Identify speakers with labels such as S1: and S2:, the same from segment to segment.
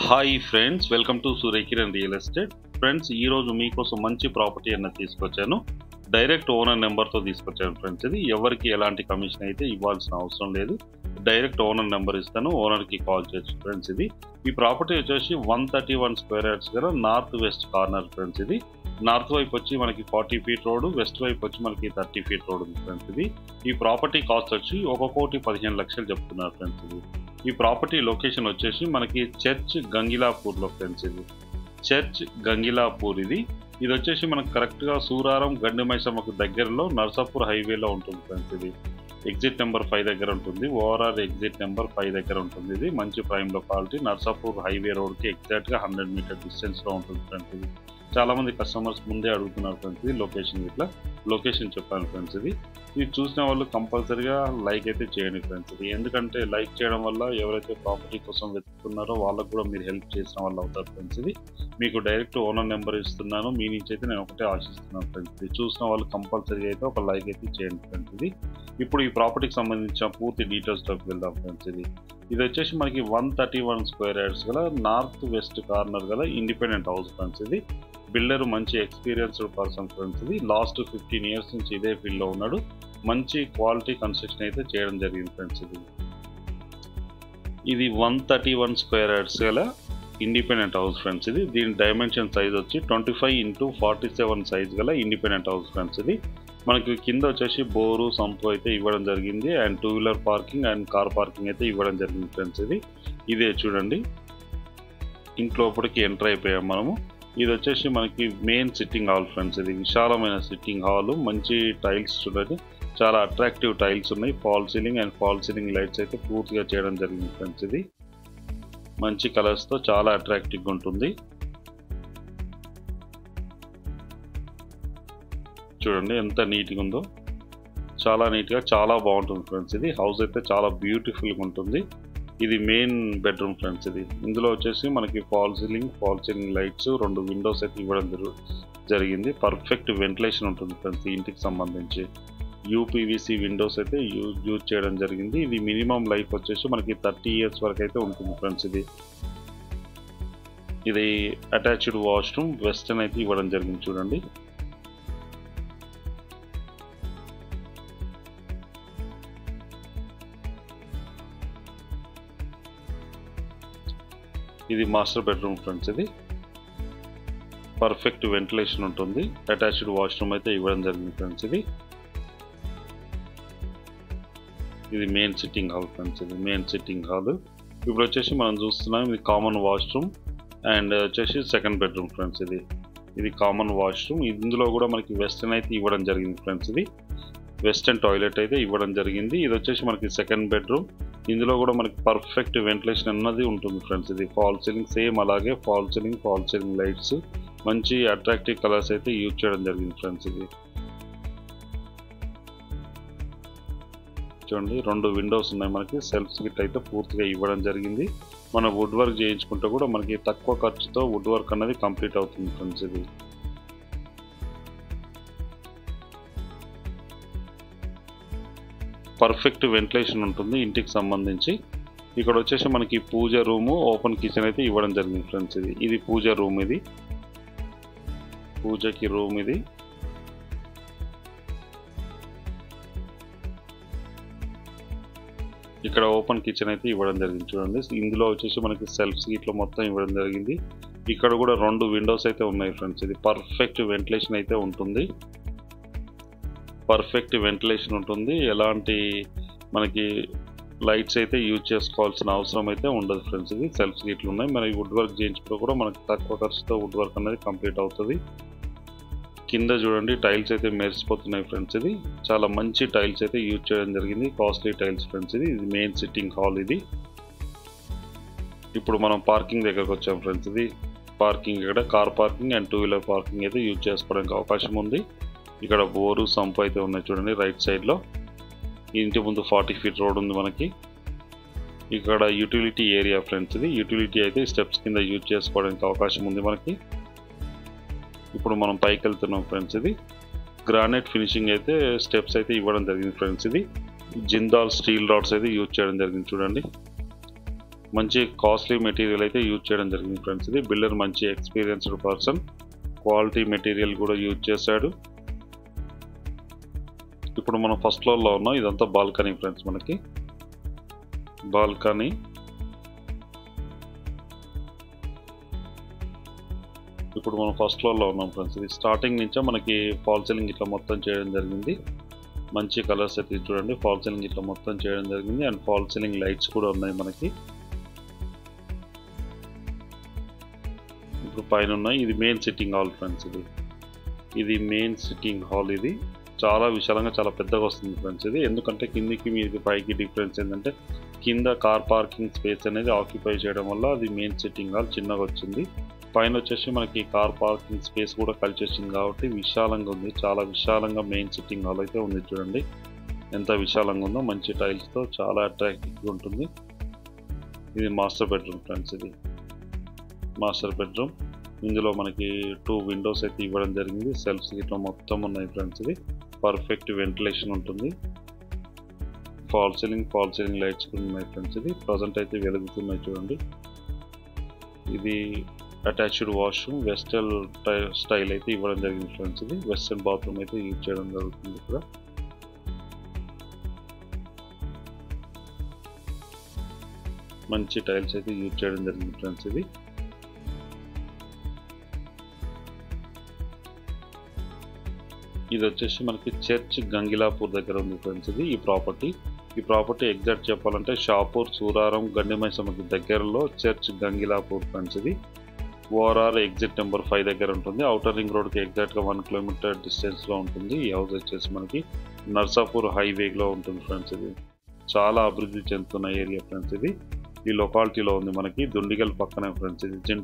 S1: Hi friends, welcome to Surya Kiran real estate. Friends, ఈరోజు మీకోసం మంచి ప్రాపర్టీ అన్నది తీసుకొచ్చాను. డైరెక్ట్ ఓనర్ నెంబర్తో తీసుకొచ్చాను ఫ్రెండ్స్. ఇది ఎవరికి ఎలాంటి కమిషన్ అయితే ఇవ్వాల్సిన అవసరం లేదు. డైరెక్ట్ ఓనర్ నెంబర్ ఇస్తాను, ఓనర్కి కాల్ చేయొచ్చు ఫ్రెండ్స్. ఈ ప్రాపర్టీ వచ్చేసి 131 స్క్వేర్ యార్డ్స్ గల నార్త్ వెస్ట్ కార్నర్ ఫ్రెండ్స్. ఇది నార్త్ వైపు వచ్చి మనకి 40 ఫీట్ రోడ్, వెస్ట్ వైపు వచ్చి మనకి 30 ఫీట్ రోడ్ ఉంది ఫ్రెండ్స్. ఈ ప్రాపర్టీ కాస్ట్ వచ్చి 1,15,00,000 చెప్తున్నారు ఫ్రెండ్స్. ఈ ప్రాపర్టీ లొకేషన్ వచ్చేసి మనకి చర్చ్ గంగిలాపూర్లో ఫ్రెండ్స్. చర్చ్ గంగిలాపూర్ ఇది వచ్చేసి మనకు కరెక్ట్గా సూరారం గండిమైసమ్మకు దగ్గరలో నర్సాపూర్ హైవేలో ఉంటుంది ఫ్రెండ్స్. ఎగ్జిట్ నెంబర్ 5 దగ్గర ఉంటుంది. ఓఆర్ఆర్ ఎగ్జిట్ నెంబర్ 5 దగ్గర ఉంటుంది. ఇది మంచి ప్రైమ్ లొకాలిటీ, నర్సాపూర్ హైవే రోడ్కి ఎగ్జాక్ట్గా 100 మీటర్ డిస్టెన్స్లో ఉంటుంది ఫ్రెండ్స్. చాలామంది కస్టమర్స్ ముందే అడుగుతున్నారు ఫ్రెండ్స్. లొకేషన్ ఇట్లా లొకేషన్ చెప్పాను ఫ్రెండ్స్. ఇది చూసిన వాళ్ళు కంపల్సరీగా లైక్ అయితే చేయండి ఫ్రెండ్స్. ఎందుకంటే లైక్ చేయడం వల్ల ఎవరైతే ప్రాపర్టీ కోసం వెతుకుతున్నారో వాళ్ళకు కూడా మీరు హెల్ప్ చేసిన వాళ్ళు అవుతారు ఫ్రెండ్స్. మీకు డైరెక్ట్ ఓనర్ నెంబర్ ఇస్తున్నాను, మీ నుంచి అయితే నేను ఒకటే ఆశిస్తున్నాను ఫ్రెండ్స్. చూసిన వాళ్ళు కంపల్సరీగా అయితే ఒక లైక్ అయితే చేయండి ఫ్రెండ్స్. ఇప్పుడు ఈ ప్రాపర్టీకి సంబంధించిన పూర్తి డీటెయిల్స్లోకి వెళ్దాం ఫ్రెండ్స్. ఇది వచ్చేసి మనకి 131 స్క్వేర్ యార్డ్స్ గల నార్త్ వెస్ట్ కార్నర్ గల ఇండిపెండెంట్ హౌస్ ఫ్రెండ్స్. బిల్డర్ మంచి experienced person friends. Last 15 years నుంచి ఇదే ఫీల్డ్లో ఉన్నాడు. మంచి క్వాలిటీ కన్స్ట్రక్షన్ అయితే చేయడం జరిగింది ఫ్రెండ్స్. ఇది 131 స్క్వేర్ యార్డ్స్ గల ఇండిపెండెంట్ హౌస్ ఫ్రెండ్స్. దీని డైమెన్షన్ సైజ్ వచ్చి 25x47 సైజ్ గల ఇండిపెండెంట్ హౌస్ ఫ్రెండ్స్. మనకి కింద వచ్చేసి బోరు సంపు అయితే ఇవ్వడం జరిగింది, and 2 wheeler parking and car parking అయితే ఇవ్వడం జరిగింది ఫ్రెండ్స్. ఇదే చూడండి, ఇంట్లోపటికి ఎంటర్ అయిపోయాం మనము. ఇది వచ్చేసి మనకి మెయిన్ సిట్టింగ్ హాల్ ఫ్రెండ్స్. విశాలమైన సిట్టింగ్ హాల్, మంచి టైల్స్ చూడండి, చాలా అట్రాక్టివ్ టైల్స్ ఉన్నాయి. Fall ceiling and fall ceiling lights అయితే పూర్తిగా చేయడం జరిగింది ఫ్రెండ్స్. మంచి కలర్స్తో చాలా అట్రాక్టివ్గా ఉంటుంది. చూడండి ఎంత నీట్గా ఉందో, చాలా నీట్గా చాలా బాగుంటుంది ఫ్రెండ్స్. హౌస్ అయితే చాలా బ్యూటిఫుల్గా ఉంటుంది. ఇది మెయిన్ బెడ్రూమ్ ఫ్రెండ్స్. ఇందులో వచ్చేసి మనకి ఫాల్ సీలింగ్ లైట్స్, 2 విండోస్ అయితే ఇవ్వడం జరిగింది. పర్ఫెక్ట్ వెంటిలేషన్ ఉంటుంది ఫ్రెండ్స్. ఇంటికి సంబంధించి యూపీవీసీ విండోస్ అయితే యూజ్ చేయడం జరిగింది. ఇది మినిమం లైఫ్ వచ్చేసి మనకి 30 ఇయర్స్ వరకు అయితే ఉంటుంది ఫ్రెండ్స్. ఇది అటాచ్డ్ వాష్రూమ్, వెస్టర్న్ అయితే ఇవ్వడం జరిగింది చూడండి. ఇది master bedroom friends. Perfect ventilation ఉంటుంది. అటాచ్డ్ వాష్రూమ్ అయితే ఇవ్వడం జరిగింది ఫ్రెండ్స్. ఇది main sitting hall friends. Main sitting hall. ఇప్పుడు వచ్చేసి మనం చూస్తున్నాం, ఇది కామన్ వాష్రూమ్ అండ్ వచ్చేసి సెకండ్ బెడ్రూమ్ ఫ్రెండ్స్. ఇది కామన్ వాష్రూమ్. ఇందులో కూడా మనకి వెస్టర్న్ అయితే ఇవ్వడం జరిగింది ఫ్రెండ్స్. వెస్టర్న్ టాయిలెట్ అయితే ఇవ్వడం జరిగింది. ఇది వచ్చేసి మనకి సెకండ్ బెడ్రూమ్. ఇందులో కూడా మనకి పర్ఫెక్ట్ వెంటిలేషన్ అన్నది ఉంటుంది ఫ్రెండ్స్. ఫాల్ సీలింగ్ సేమ్ అలాగే ఫాల్ సీలింగ్ లైట్స్, మంచి అట్రాక్టివ్ కలర్స్ అయితే యూజ్ చేయడం జరిగింది ఫ్రెండ్స్. చూడండి 2 విండోస్ ఉన్నాయి మనకి. సెల్ఫ్స్ గిట్ అయితే పూర్తిగా ఇవ్వడం జరిగింది. మనం వుడ్ వర్క్ చేయించుకుంటే కూడా మనకి తక్కువ ఖర్చుతో వుడ్ వర్క్ అనేది కంప్లీట్ అవుతుంది ఫ్రెండ్స్. పర్ఫెక్ట్ వెంటిలేషన్ ఉంటుంది ఇంటికి సంబంధించి. ఇక్కడ వచ్చేసి మనకి పూజ రూము, ఓపెన్ కిచెన్ అయితే ఇవ్వడం జరిగింది ఫ్రెండ్స్. ఇది పూజ రూమ్. పూజకి రూమ్. ఇక్కడ ఓపెన్ కిచెన్ అయితే ఇవ్వడం జరిగింది చూడండి. ఇందులో వచ్చేసి మనకి సెల్ఫ్స్ ఇట్లా మొత్తం ఇవ్వడం జరిగింది. ఇక్కడ కూడా 2 విండోస్ అయితే ఉన్నాయి ఫ్రెండ్స్. పర్ఫెక్ట్ వెంటిలేషన్ అయితే ఉంటుంది. పర్ఫెక్ట్ వెంటిలేషన్ ఉంటుంది. ఎలాంటి మనకి లైట్స్ అయితే యూజ్ చేసుకోవాల్సిన అవసరం అయితే ఉండదు ఫ్రెండ్స్. సెల్ఫ్స్ గిట్లు ఉన్నాయి. మనకి వుడ్ వర్క్ చేయించుకుంటే కూడా మనకి తక్కువ ఖర్చుతో వుడ్ వర్క్ అనేది కంప్లీట్ అవుతుంది. కింద చూడండి టైల్స్ అయితే మెరిసిపోతున్నాయి ఫ్రెండ్స్. చాలా మంచి టైల్స్ అయితే యూజ్ చేయడం జరిగింది, కాస్ట్లీ టైల్స్ ఫ్రెండ్స్. ఇది మెయిన్ సిట్టింగ్ హాల్. ఇప్పుడు మనం పార్కింగ్ దగ్గరకు వచ్చాం ఫ్రెండ్స్. పార్కింగ్ ఇక్కడ car parking and 2 wheeler parking అయితే యూజ్ చేసుకోవడానికి అవకాశం ఉంది. ఇక్కడ బోరు సంపు అయితే ఉన్నాయి చూడండి రైట్ సైడ్లో. ఇంటి ముందు 40 ఫీట్ రోడ్ ఉంది మనకి. ఇక్కడ యూటిలిటీ ఏరియా ఫ్రెండ్స్. యూటిలిటీ అయితే స్టెప్స్ కింద యూజ్ చేసుకోవడానికి అవకాశం ఉంది మనకి. ఇప్పుడు మనం పైకి వెళ్తున్నాం ఫ్రెండ్స్. గ్రానైట్ ఫినిషింగ్ అయితే స్టెప్స్ అయితే ఇవ్వడం జరిగింది ఫ్రెండ్స్. జిందాల్ స్టీల్ రాడ్స్ అయితే యూజ్ చేయడం జరిగింది చూడండి. మంచి కాస్ట్లీ మెటీరియల్ అయితే యూజ్ చేయడం జరిగింది ఫ్రెండ్స్. ఇది బిల్డర్ మంచి ఎక్స్పీరియన్స్డ్ పర్సన్, క్వాలిటీ మెటీరియల్ కూడా యూజ్ చేశాడు. ఇప్పుడు మనం ఫస్ట్ ఫ్లోర్లో ఉన్నాం. ఇదంతా బాల్కనీ ఫ్రెండ్స్. మనకి బాల్కనీ ఇప్పుడు మనం ఫస్ట్ ఫ్లోర్లో ఉన్నాం ఫ్రెండ్స్. ఇది స్టార్టింగ్ నుంచే మనకి ఫాల్ సీలింగ్ ఇట్లా మొత్తం చేయడం జరిగింది. మంచి కలర్స్ అయితే చూడండి, ఫాల్ సీలింగ్ ఇట్లా మొత్తం చేయడం జరిగింది. అండ్ ఫాల్ సీలింగ్ లైట్స్ కూడా ఉన్నాయి మనకి. ఇప్పుడు పైన ఉన్నాయి. ఇది మెయిన్ సిట్టింగ్ హాల్ ఫ్రెండ్స్. ఇది మెయిన్ సిట్టింగ్ హాల్. ఇది చాలా విశాలంగా చాలా పెద్దగా వస్తుంది ఫ్రెండ్స్. ఇది ఎందుకంటే కిందికి మీది పైకి డిఫరెన్స్ ఏంటంటే కింద కార్ పార్కింగ్ స్పేస్ అనేది ఆక్యుపై చేయడం వల్ల అది మెయిన్ సిట్టింగ్ హాల్ చిన్నగా వచ్చింది. పైన వచ్చేసి మనకి కార్ పార్కింగ్ స్పేస్ కూడా కలిసి వచ్చింది కాబట్టి విశాలంగా ఉంది. చాలా విశాలంగా మెయిన్ సిట్టింగ్ హాల్ అయితే ఉంది. చూడండి ఎంత విశాలంగా ఉందో, మంచి టైల్స్తో చాలా అట్రాక్టివ్గా ఉంటుంది. ఇది మాస్టర్ బెడ్రూమ్ ఫ్రెండ్స్. ఇది మాస్టర్ బెడ్రూమ్. ఇందులో మనకి 2 విండోస్ అయితే ఇవ్వడం జరిగింది. సెల్ఫ్స్ ఇట్లా మొత్తం ఉన్నాయి ఫ్రెండ్స్. ఇది పర్ఫెక్ట్ వెంటిలేషన్ ఉంటుంది. ఫాల్ సీలింగ్ లైట్స్ కూడా ఉన్నాయి ఫ్రెండ్స్. ఇది ప్రజెంట్ అయితే వెలుగుతున్నాయి చూడండి. ఇది అటాచ్డ్ వాష్రూమ్ వెస్టర్న్ స్టైల్ అయితే ఇవ్వడం జరిగింది ఫ్రెండ్స్. ఇది వెస్టర్న్ బాత్రూమ్ అయితే యూజ్ చేయడం జరుగుతుంది. ఇక్కడ మంచి టైల్స్ అయితే యూజ్ చేయడం జరిగింది ఫ్రెండ్స్. ఇది వచ్చేసి మనకి చర్చ్ గంగిలాపూర్ దగ్గర ఉంది ఫ్రెండ్స్. ఈ ప్రాపర్టీ ఎగ్జాక్ట్ చెప్పాలంటే షాపూర్, సూరారం, గండిమైసమ్మకి దగ్గరలో చర్చ్ గంగిలాపూర్ ఫ్రెండ్స్. ఇది ఓఆర్ఆర్ ఎగ్జిట్ నెంబర్ 5 దగ్గర ఉంటుంది. ఔటర్ రింగ్ రోడ్కి ఎగ్జాక్ట్గా 1 కిలోమీటర్ డిస్టెన్స్లో ఉంటుంది. ఈ హౌస్ వచ్చేసి మనకి నర్సాపూర్ హైవేలో ఉంటుంది ఫ్రెండ్స్. ఇది చాలా అభివృద్ధి చెందుతున్న ఏరియా ఫ్రెండ్స్. ఇది ఈ లొకాలిటీలో ఉంది మనకి దుండిగల్ పక్కనే ఫ్రెండ్స్. ఇది దీని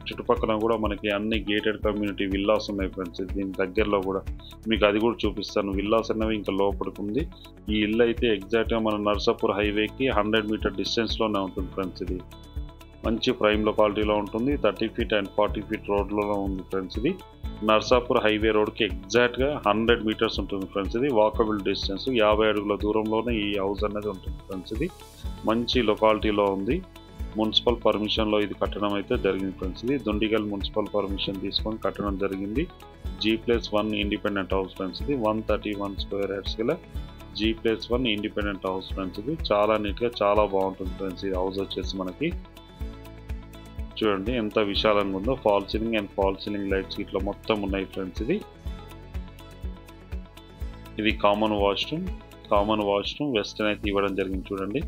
S1: చుట్టుపక్కల కూడా మనకి అన్ని గేటెడ్ కమ్యూనిటీ విల్లాస్ ఉన్నాయి ఫ్రెండ్స్. దీని దగ్గరలో కూడా మీకు అది కూడా చూపిస్తాను. విల్లాస్ అనేవి ఇంకా లోపలికి ఉంది. ఈ ఇల్లు అయితే ఎగ్జాక్ట్గా మన నర్సాపూర్ హైవేకి 100 మీటర్ డిస్టెన్స్లోనే ఉంటుంది ఫ్రెండ్స్. ఇది మంచి ప్రైమ్ లొకాలిటీలో ఉంటుంది. 30 ఫీట్ అండ్ 40 ఫీట్ రోడ్లో ఉంది ఫ్రెండ్స్. ఇది నర్సాపూర్ హైవే రోడ్కి ఎగ్జాక్ట్గా 100 మీటర్స్ ఉంటుంది ఫ్రెండ్స్. ఇది వాకబుల్ డిస్టెన్స్ 50 అడుగుల దూరంలోనే ఈ హౌస్ అనేది ఉంటుంది ఫ్రెండ్స్. ఇది మంచి లొకాలిటీలో ఉంది. మున్సిపల్ పర్మిషన్లో ఇది కట్టడం అయితే జరిగింది ఫ్రెండ్స్. ఇది దుండిగల్ మున్సిపల్ పర్మిషన్ తీసుకొని కట్టడం జరిగింది. G+1 independent house friends. ఇది 131 స్క్వేర్ యార్డ్స్ గల G+1 ఇండిపెండెంట్ హౌస్ ఫ్రెండ్స్. ఇది చాలా నీట్గా చాలా బాగుంటుంది ఫ్రెండ్స్. ఈ హౌస్ వచ్చేసి మనకి చూడండి ఎంత విశాలంగా ఉందో. ఫాల్ సీలింగ్ లైట్స్ ఇట్లా మొత్తం ఉన్నాయి ఫ్రెండ్స్. ఇది కామన్ వాష్రూమ్ వెస్టర్న్ అయితే ఇవ్వడం జరిగింది చూడండి.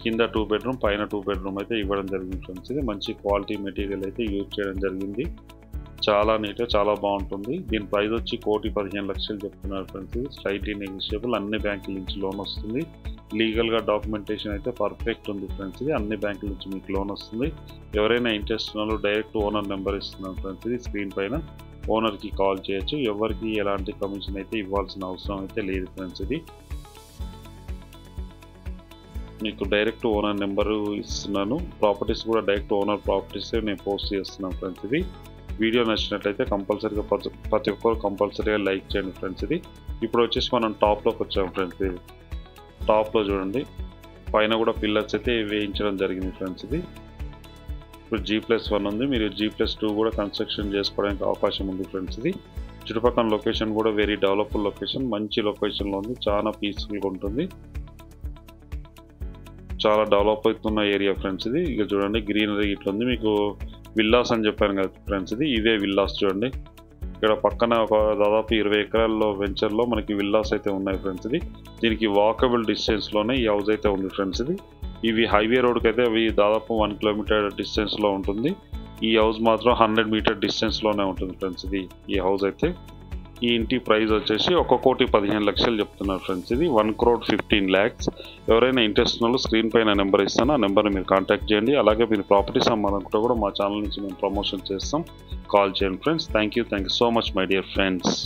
S1: కింద 2 బెడ్రూమ్ పైన 2 బెడ్రూమ్ అయితే ఇవ్వడం జరిగింది ఫ్రెండ్స్. ఇది మంచి క్వాలిటీ మెటీరియల్ అయితే యూజ్ చేయడం జరిగింది. చాలా నీట్గా చాలా బాగుంటుంది. దీని ప్రైస్ వచ్చి 1,15,00,000 చెప్తున్నారు ఫ్రెండ్స్. ఇది స్లైట్లీ నెగోషియబుల్. అన్ని బ్యాంకుల నుంచి లోన్ వస్తుంది. లీగల్గా డాక్యుమెంటేషన్ అయితే పర్ఫెక్ట్ ఉంది ఫ్రెండ్స్. ఇది అన్ని బ్యాంకుల నుంచి మీకు లోన్ వస్తుంది. ఎవరైనా ఇంట్రెస్ట్ ఉన్న డైరెక్ట్ ఓనర్ నెంబర్ ఇస్తున్నాం ఫ్రెండ్స్. ఇది స్క్రీన్ పైన ఓనర్కి కాల్ చేయొచ్చు. ఎవరికి ఎలాంటి కమిషన్ అయితే ఇవ్వాల్సిన అవసరం అయితే లేదు ఫ్రెండ్స్. ఇది మీకు డైరెక్ట్ ఓనర్ నెంబరు ఇస్తున్నాను. ప్రాపర్టీస్ కూడా డైరెక్ట్ ఓనర్ ప్రాపర్టీస్ నేను పోస్ట్ చేస్తున్నాను ఫ్రెండ్స్. ఇది వీడియో నచ్చినట్లయితే కంపల్సరీగా ప్రతి ఒక్కరు కంపల్సరీగా లైక్ చేయండి ఫ్రెండ్స్. ఇది ఇప్పుడు వచ్చేసి మనం టాప్లోకి వచ్చాము ఫ్రెండ్స్. ఇది టాప్లో చూడండి పైన కూడా పిల్లర్స్ అయితే వేయించడం జరిగింది ఫ్రెండ్స్. ఇది ఇప్పుడు G+1 ఉంది. మీరు G+2 కూడా కన్స్ట్రక్షన్ చేసుకోవడానికి అవకాశం ఉంది ఫ్రెండ్స్. ఇది చుట్టుపక్కల లొకేషన్ కూడా వెరీ డెవలప్డ్ లొకేషన్, మంచి లొకేషన్లో ఉంది. చాలా పీస్ఫుల్గా ఉంటుంది. చాలా డెవలప్ అవుతున్న ఏరియా ఫ్రెండ్స్. ఇది ఇక చూడండి గ్రీనరీ ఇట్లా ఉంది. మీకు విల్లాస్ అని చెప్పాను కదా ఫ్రెండ్స్. ఇవే విల్లాస్ చూడండి. ఇక్కడ పక్కన ఒక దాదాపు 20 ఎకరాల్లో వెంచర్లో మనకి విల్లాస్ అయితే ఉన్నాయి ఫ్రెండ్స్. ఇది దీనికి వాకబుల్ డిస్టెన్స్లోనే ఈ హౌస్ అయితే ఉంది ఫ్రెండ్స్. ఇవి హైవే రోడ్కి అయితే అవి దాదాపు 1 కిలోమీటర్ డిస్టెన్స్లో ఉంటుంది. ఈ హౌస్ మాత్రం 100 మీటర్ డిస్టెన్స్లోనే ఉంటుంది ఫ్రెండ్స్. ఈ హౌస్ అయితే ఈ ఇంటి ప్రైస్ వచ్చేసి 1,15,00,000 చెప్తున్నారు ఫ్రెండ్స్. ఇది 1,15,00,000. ఎవరైనా ఇంట్రెస్ట్ ఉన్న స్క్రీన్ పైన నెంబర్ ఇస్తాను. ఆ నెంబర్ని మీరు కాంటాక్ట్ చేయండి. అలాగే మీరు ప్రాపర్టీ సంబంధం కూడా మా ఛానల్ నుంచి మేము ప్రమోషన్ చేస్తాం. కాల్ చేయండి friends. Thank you so much my dear friends.